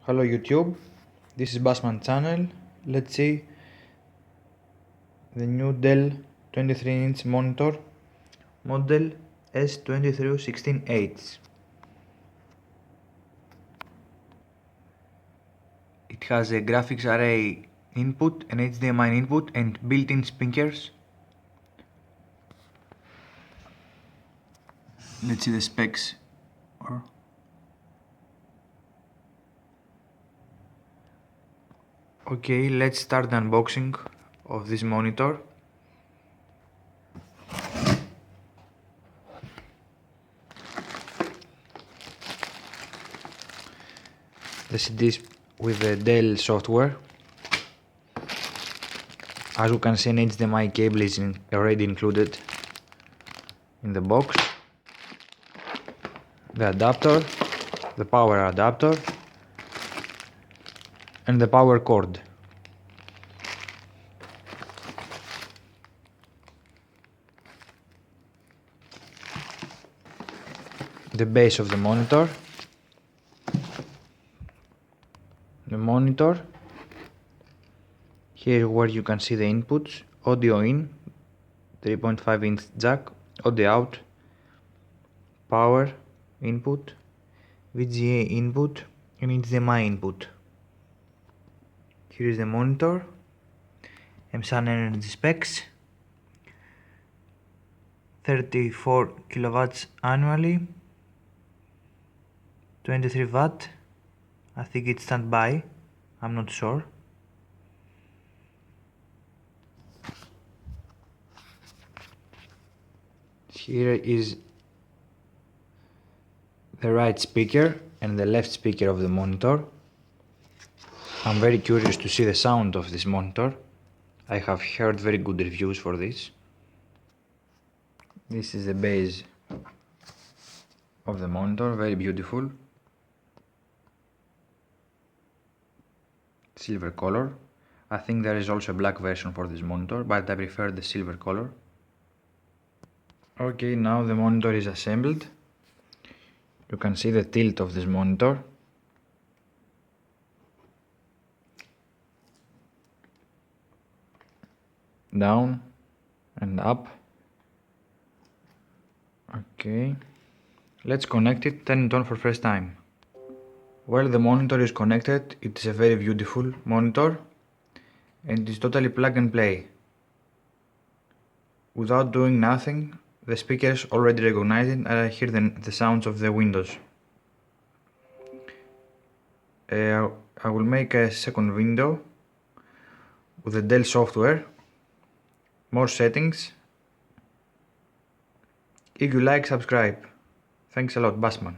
Hello YouTube, this is Bassman channel. Let's see the new Dell 23-inch monitor model S2316H. It has a graphics array input, an HDMI input and built-in speakers. Let's see the specs. Okay, let's start the unboxing of this monitor. The CD is with the Dell software. As you can see, an HDMI cable is already included in the box. The adapter, the power adapter, and the power cord. The base of the monitor. The monitor. Here where you can see the inputs: audio in, 3.5-inch jack, audio out, power input, VGA input, and HDMI input. Here is the monitor. Sun energy specs: 34 kilowatts annually, 23 watt. I think it's standby, I'm not sure. Here is the right speaker and the left speaker of the monitor. I'm very curious to see the sound of this monitor. I have heard very good reviews for this. This is the base of the monitor, very beautiful. Silver color. I think there is also a black version for this monitor, but I prefer the silver color. Okay, now the monitor is assembled. You can see the tilt of this monitor. Down and up. Okay, let's connect it, turn it on for first time. While the monitor is connected, it is a very beautiful monitor and it's totally plug and play. Without doing nothing, the speakers already recognize it and I hear the sounds of the windows. I will make a second window with the Dell software, more settings. If you like, subscribe. Thanks a lot, Bassman.